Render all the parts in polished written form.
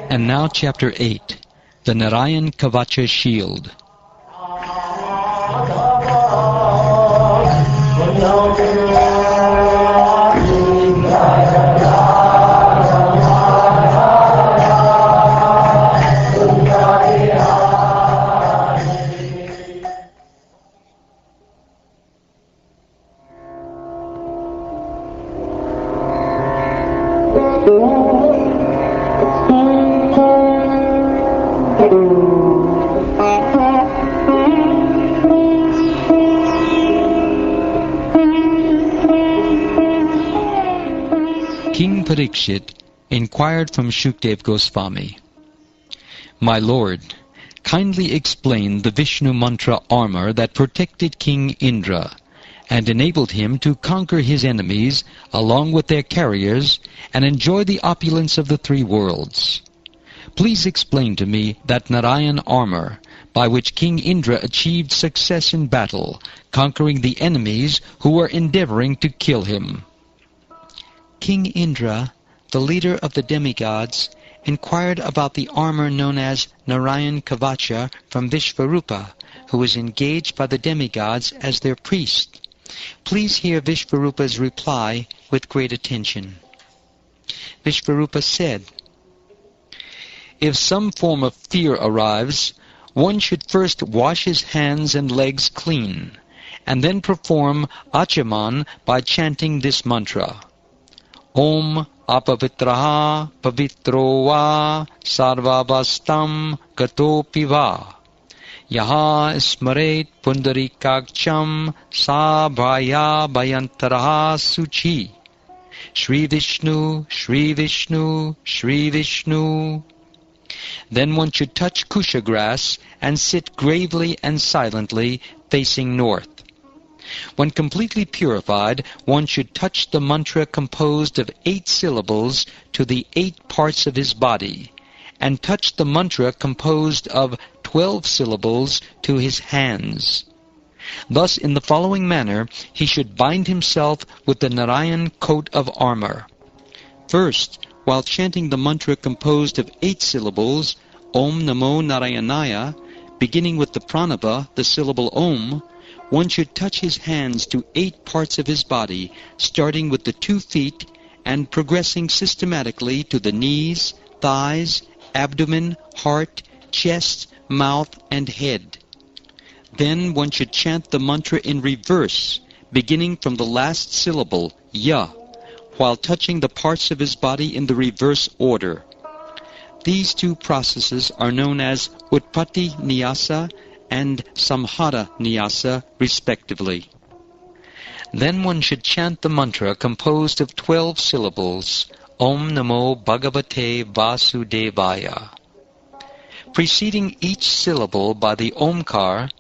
And now Chapter 8, the Narayan Kavacha Shield. King Parikshit inquired from Shukdev Goswami, "My lord, kindly explain the Vishnu mantra armor that protected King Indra and enabled him to conquer his enemies along with their carriers and enjoy the opulence of the three worlds. Please explain to me that Narayan armor by which King Indra achieved success in battle, conquering the enemies who were endeavoring to kill him." King Indra, the leader of the demigods, inquired about the armor known as Narayan Kavacha from Vishvarupa, who was engaged by the demigods as their priest. Please hear Vishvarupa's reply with great attention. Vishvarupa said, "If some form of fear arrives, one should first wash his hands and legs clean, and then perform achaman by chanting this mantra. Om apavitraha pavitro va sarvavastam gatopi va. Yaha smaret pundarikakcham sa bhaya bhayantaraha suchi. Shri Vishnu, Shri Vishnu, Shri Vishnu." Then one should touch kusha grass and sit gravely and silently facing north. When completely purified, one should touch the mantra composed of 8 syllables to the 8 parts of his body, and touch the mantra composed of 12 syllables to his hands. Thus, in the following manner, he should bind himself with the Narayan coat of armor. First, while chanting the mantra composed of 8 syllables, Om Namo Narayanaya, beginning with the pranava, the syllable Om, one should touch his hands to 8 parts of his body, starting with the 2 feet and progressing systematically to the knees, thighs, abdomen, heart, chest, mouth, and head. Then one should chant the mantra in reverse, beginning from the last syllable, Ya, while touching the parts of his body in the reverse order. These 2 processes are known as Utpatti Nyasa and Samhara Nyasa, respectively. Then one should chant the mantra composed of 12 syllables, Om Namo Bhagavate Vasudevaya. Preceding each syllable by the Omkar,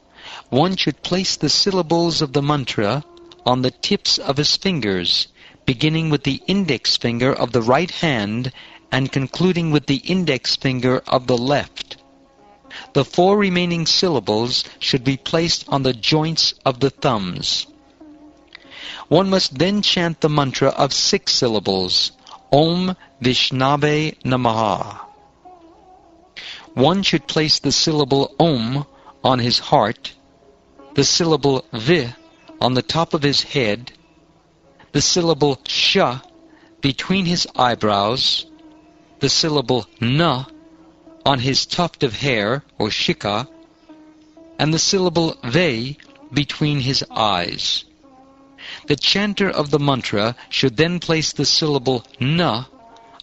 one should place the syllables of the mantra on the tips of his fingers, beginning with the index finger of the right hand and concluding with the index finger of the left. The 4 remaining syllables should be placed on the joints of the thumbs. One must then chant the mantra of 6 syllables, Om Vishnave Namaha. One should place the syllable Om on his heart, the syllable Vi on the top of his head, the syllable Sha between his eyebrows, the syllable Na on his tuft of hair, or shika, and the syllable Ve between his eyes. The chanter of the mantra should then place the syllable Na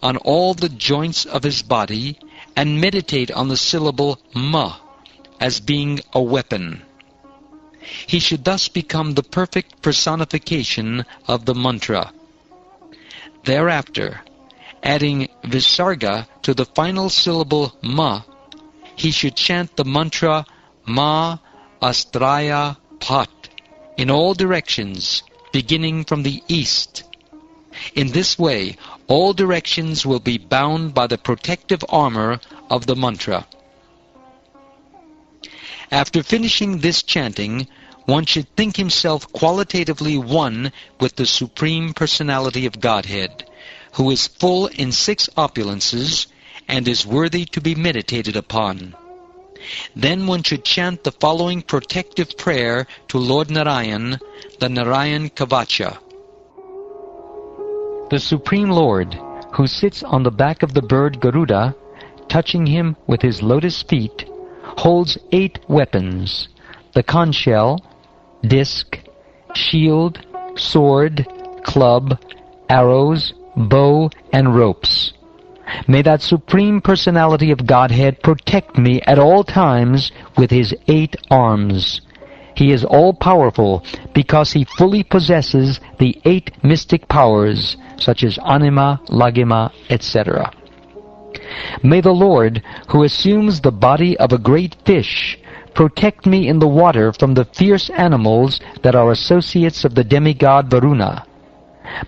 on all the joints of his body and meditate on the syllable Ma as being a weapon. He should thus become the perfect personification of the mantra. Thereafter, adding Visarga to the final syllable Ma, he should chant the mantra Ma Astraya Pat in all directions, beginning from the east. In this way, All directions will be bound by the protective armor of the mantra. After finishing this chanting, one should think himself qualitatively one with the Supreme Personality of Godhead, who is full in 6 opulences and is worthy to be meditated upon. Then one should chant the following protective prayer to Lord Narayan, the Narayan Kavacha. The Supreme Lord, who sits on the back of the bird Garuda, touching him with his lotus feet, holds 8 weapons: the conch shell, disc, shield, sword, club, arrows, bow, and ropes. May that Supreme Personality of Godhead protect me at all times with his 8 arms. He is all-powerful because he fully possesses the 8 mystic powers, such as anima, lagima, etc. May the Lord, who assumes the body of a great fish, protect me in the water from the fierce animals that are associates of the demigod Varuna.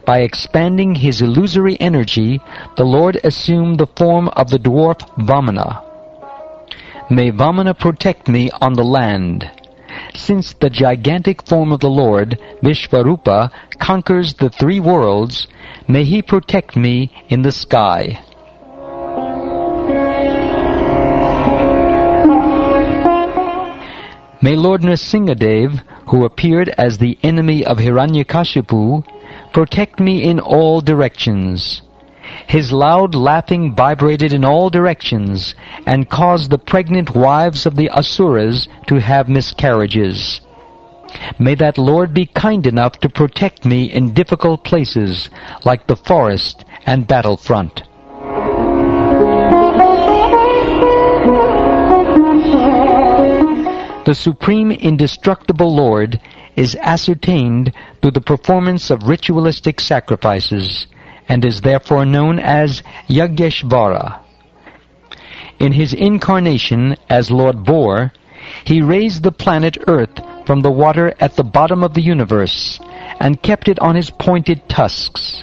By expanding his illusory energy, the Lord assumed the form of the dwarf Vamana. May Vamana protect me on the land. Since the gigantic form of the Lord, Vishvarupa, conquers the 3 worlds, may he protect me in the sky. May Lord Nrsingadev, who appeared as the enemy of Hiranyakashipu, protect me in all directions. His loud laughing vibrated in all directions and caused the pregnant wives of the Asuras to have miscarriages. May that Lord be kind enough to protect me in difficult places like the forest and battlefront. The Supreme Indestructible Lord is ascertained through the performance of ritualistic sacrifices and is therefore known as Yageshvara. In his incarnation as Lord Boar, he raised the planet Earth from the water at the bottom of the universe and kept it on his pointed tusks.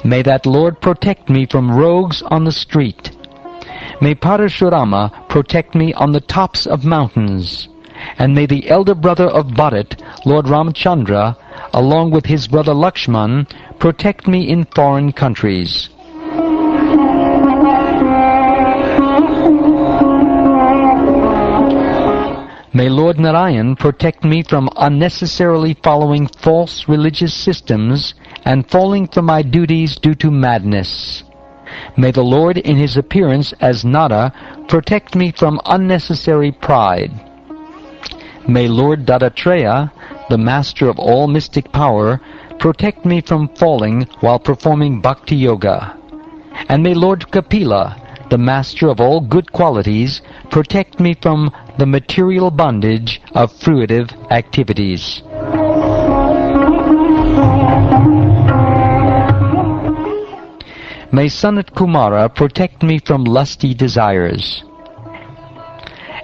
May that Lord protect me from rogues on the street. May Parashurama protect me on the tops of mountains. And may the elder brother of Bharat, Lord Ramchandra, along with his brother Lakshman, protect me in foreign countries. May Lord Narayan protect me from unnecessarily following false religious systems and falling from my duties due to madness. May the Lord in his appearance as Nara protect me from unnecessary pride. May Lord Dattatreya, the master of all mystic power, protect me from falling while performing bhakti yoga. And may Lord Kapila, the master of all good qualities, protect me from the material bondage of fruitive activities. May Sanat Kumara protect me from lusty desires.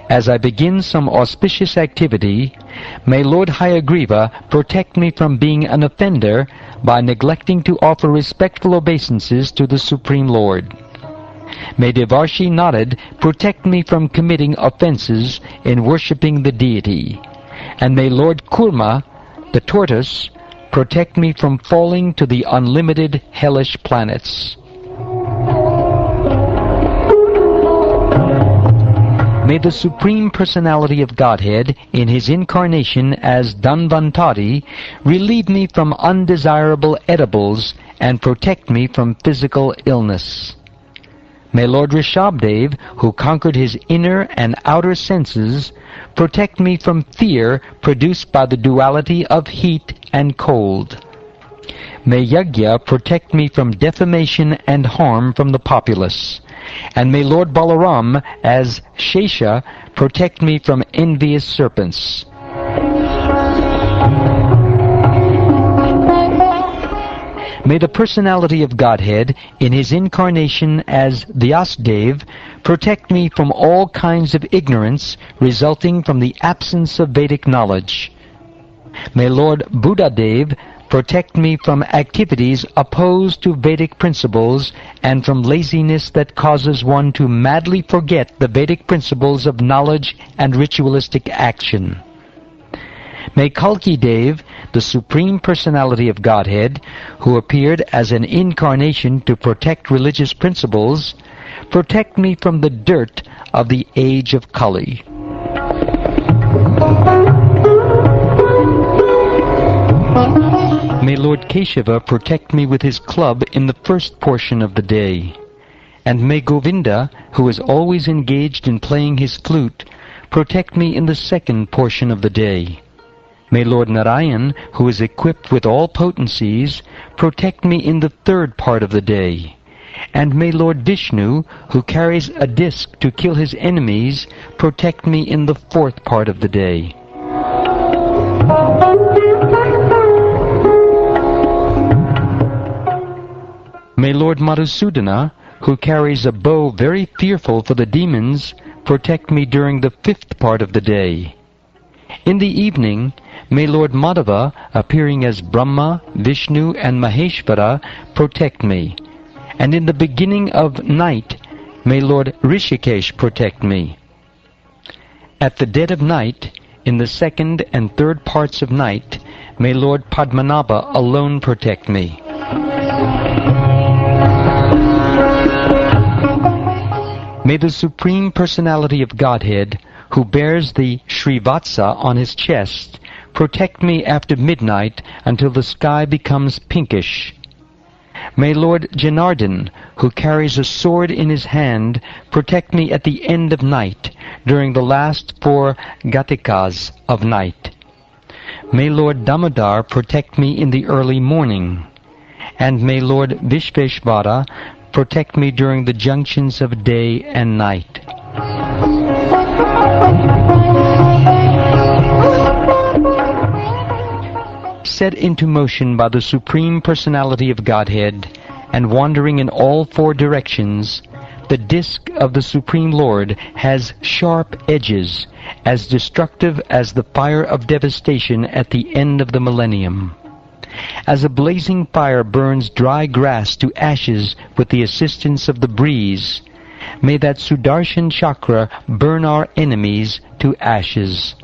As I begin some auspicious activity, may Lord Hayagriva protect me from being an offender by neglecting to offer respectful obeisances to the Supreme Lord. May Devarshi Narad protect me from committing offenses in worshipping the deity. And may Lord Kurma, the tortoise, protect me from falling to the unlimited hellish planets. May the Supreme Personality of Godhead, in his incarnation as Dhanvantari, relieve me from undesirable edibles and protect me from physical illness. May Lord Rishabdev, who conquered his inner and outer senses, protect me from fear produced by the duality of heat and cold. May Yagya protect me from defamation and harm from the populace. And may Lord Balaram, as Shesha, protect me from envious serpents. May the Personality of Godhead, in his incarnation as Vyasdev, protect me from all kinds of ignorance resulting from the absence of Vedic knowledge. May Lord Buddhadev Protect me from activities opposed to Vedic principles and from laziness that causes one to madly forget the Vedic principles of knowledge and ritualistic action. May Kalki Dev, the Supreme Personality of Godhead, who appeared as an incarnation to protect religious principles, protect me from the dirt of the age of Kali. May Lord Keshava protect me with his club in the first portion of the day. And may Govinda, who is always engaged in playing his flute, protect me in the second portion of the day. May Lord Narayan, who is equipped with all potencies, protect me in the third part of the day. And may Lord Vishnu, who carries a disc to kill his enemies, protect me in the fourth part of the day. May Lord Madhusudana, who carries a bow very fearful for the demons, protect me during the fifth part of the day. In the evening, may Lord Madhava, appearing as Brahma, Vishnu, and Maheshvara, protect me. And in the beginning of night, may Lord Rishikesh protect me. At the dead of night, in the second and third parts of night, may Lord Padmanabha alone protect me. May the Supreme Personality of Godhead, who bears the Srivatsa on his chest, protect me after midnight until the sky becomes pinkish. May Lord Janardhan, who carries a sword in his hand, protect me at the end of night, during the last 4 Gatikas of night. May Lord Damodar protect me in the early morning. And may Lord Vishveshvara protect me during the junctions of day and night. Set into motion by the Supreme Personality of Godhead, and wandering in all 4 directions, the disk of the Supreme Lord has sharp edges, as destructive as the fire of devastation at the end of the millennium. As a blazing fire burns dry grass to ashes with the assistance of the breeze, may that Sudarshan Chakra burn our enemies to ashes.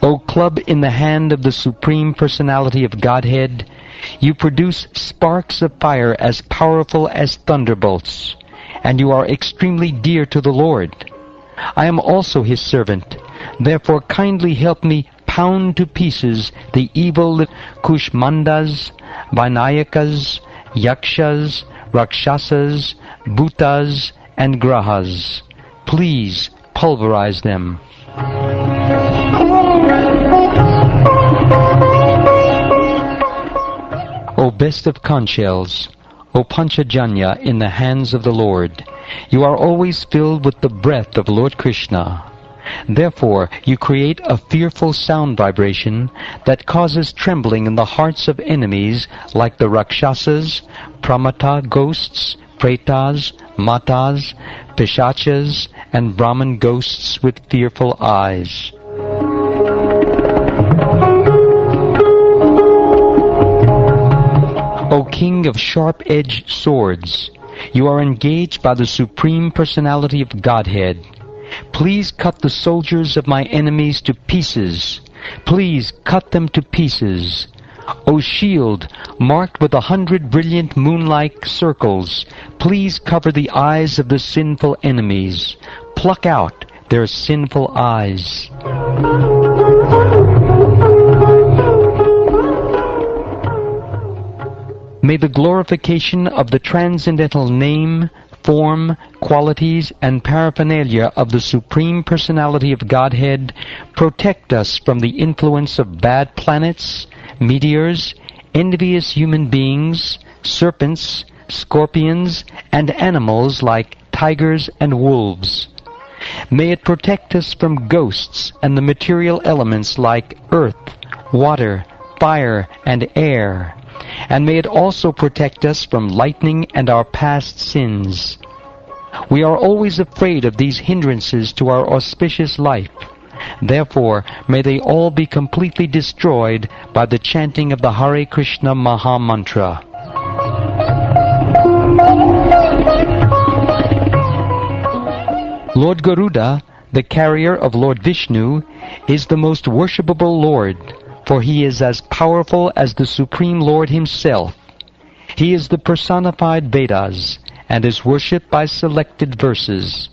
O club in the hand of the Supreme Personality of Godhead, you produce sparks of fire as powerful as thunderbolts, and you are extremely dear to the Lord. I am also his servant. Therefore kindly help me pound to pieces the evil Kushmandas, Vinayakas, Yakshas, Rakshasas, Bhutas, and Grahas. Please pulverize them. O best of conch shells, O Panchajanya in the hands of the Lord, you are always filled with the breath of Lord Krishna. Therefore you create a fearful sound vibration that causes trembling in the hearts of enemies like the Rakshasas, Pramata ghosts, Pretas, Matas, Pishachas, and Brahman ghosts with fearful eyes. O King of sharp-edged swords, you are engaged by the Supreme Personality of Godhead. Please cut the soldiers of my enemies to pieces. Please cut them to pieces. O shield, marked with 100 brilliant moon-like circles, please cover the eyes of the sinful enemies. Pluck out their sinful eyes. May the glorification of the transcendental name, form, qualities, and paraphernalia of the Supreme Personality of Godhead protect us from the influence of bad planets, meteors, envious human beings, serpents, scorpions, and animals like tigers and wolves. May it protect us from ghosts and the material elements like earth, water, fire, and air. And may it also protect us from lightning and our past sins. We are always afraid of these hindrances to our auspicious life. Therefore, may they all be completely destroyed by the chanting of the Hare Krishna Maha Mantra. Lord Garuda, the carrier of Lord Vishnu, is the most worshipable Lord, for he is as powerful as the Supreme Lord himself. He is the personified Vedas, and is worshipped by selected verses.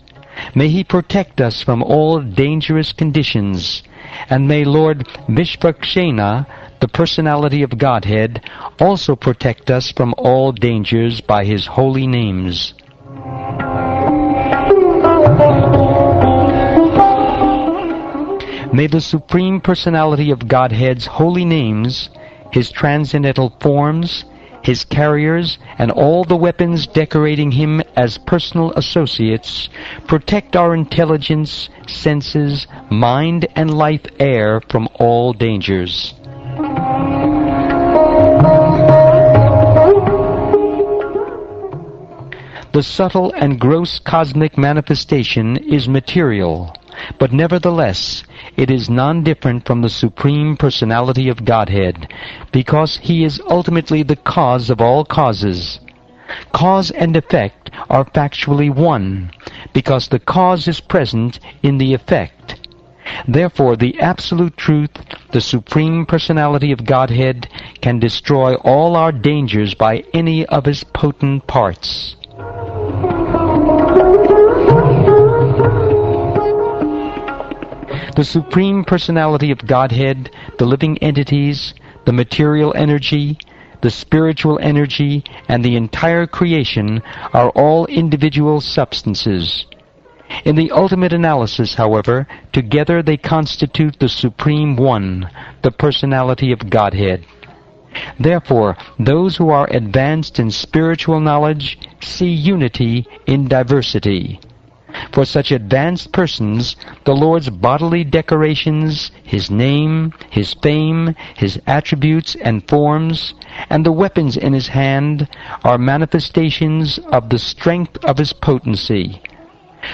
May he protect us from all dangerous conditions, and may Lord Vishvakshena, the personality of Godhead, also protect us from all dangers by his holy names. May the Supreme Personality of Godhead's holy names, his transcendental forms, his carriers, and all the weapons decorating him as personal associates protect our intelligence, senses, mind, and life air from all dangers. The subtle and gross cosmic manifestation is material, but nevertheless it is non-different from the Supreme Personality of Godhead, because he is ultimately the cause of all causes. Cause and effect are factually one, because the cause is present in the effect. Therefore, the Absolute Truth, the Supreme Personality of Godhead, can destroy all our dangers by any of his potent parts. The Supreme Personality of Godhead, the living entities, the material energy, the spiritual energy, and the entire creation are all individual substances. In the ultimate analysis, however, together they constitute the Supreme One, the Personality of Godhead. Therefore, those who are advanced in spiritual knowledge see unity in diversity. For such advanced persons, the Lord's bodily decorations, his name, his fame, his attributes and forms, and the weapons in his hand are manifestations of the strength of his potency.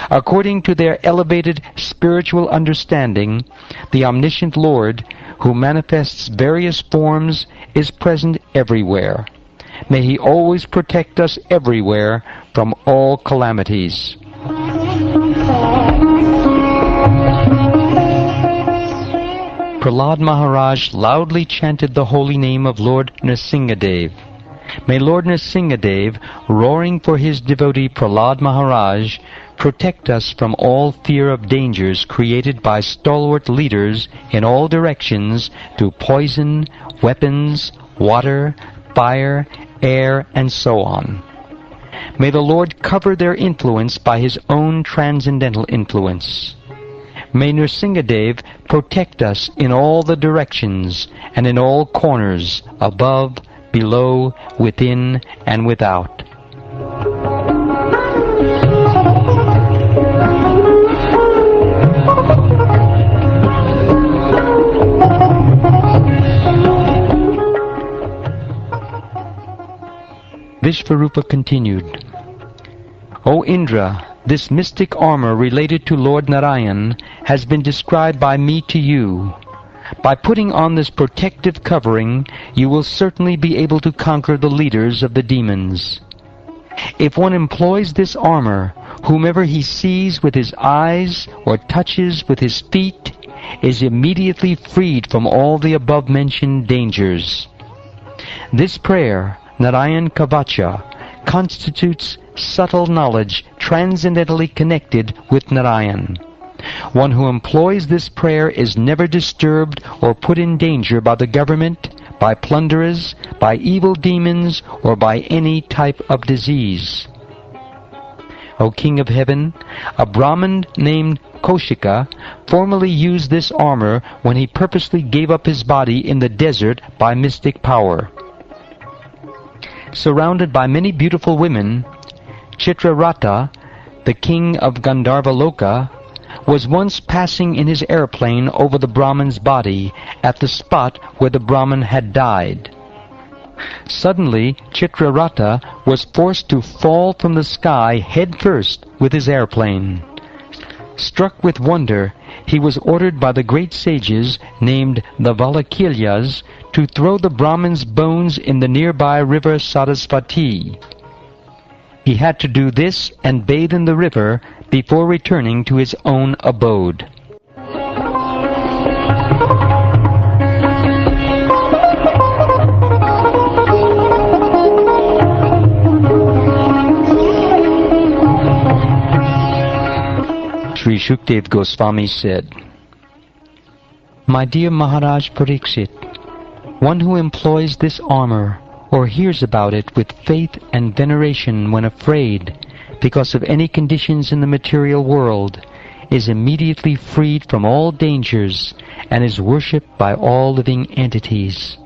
According to their elevated spiritual understanding, the omniscient Lord, who manifests various forms, is present everywhere. May he always protect us everywhere from all calamities. Prahlad Maharaj loudly chanted the holy name of Lord Nrsingadev. May Lord Nrsingadev, roaring for his devotee Prahlad Maharaj, protect us from all fear of dangers created by stalwart leaders in all directions through poison, weapons, water, fire, air, and so on. May the Lord cover their influence by his own transcendental influence. May Nrsingadev protect us in all the directions and in all corners, above, below, within, and without. Vishvarupa continued, O Indra, this mystic armor related to Lord Narayan has been described by me to you. By putting on this protective covering, you will certainly be able to conquer the leaders of the demons. If one employs this armor, whomever he sees with his eyes or touches with his feet is immediately freed from all the above-mentioned dangers. This prayer, Narayan Kavacha, constitutes subtle knowledge transcendently connected with Narayan. One who employs this prayer is never disturbed or put in danger by the government, by plunderers, by evil demons, or by any type of disease. O King of Heaven, a Brahmin named Kaushika formerly used this armor when he purposely gave up his body in the desert by mystic power. Surrounded by many beautiful women, Chitraratha, the king of Gandharvaloka, was once passing in his airplane over the Brahman's body at the spot where the Brahman had died. Suddenly, Chitraratha was forced to fall from the sky head first with his airplane. Struck with wonder, he was ordered by the great sages, named the Valakilyas, to throw the Brahmin's bones in the nearby river Sarasvati. He had to do this and bathe in the river before returning to his own abode. Sri Shukdev Goswami said, "My dear Maharaj Parikshit, one who employs this armor or hears about it with faith and veneration when afraid because of any conditions in the material world is immediately freed from all dangers and is worshipped by all living entities.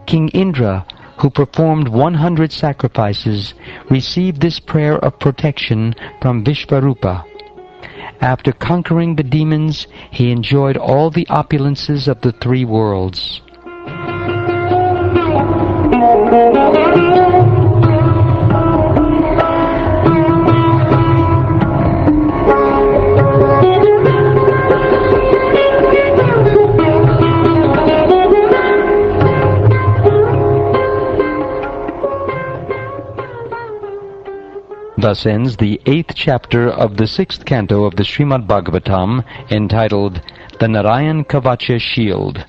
King Indra, who performed 100 sacrifices, received this prayer of protection from Vishvarupa. After conquering the demons, he enjoyed all the opulences of the three worlds." Thus ends the 8th chapter of the 6th canto of the Srimad Bhagavatam, entitled The Narayan Kavacha Shield.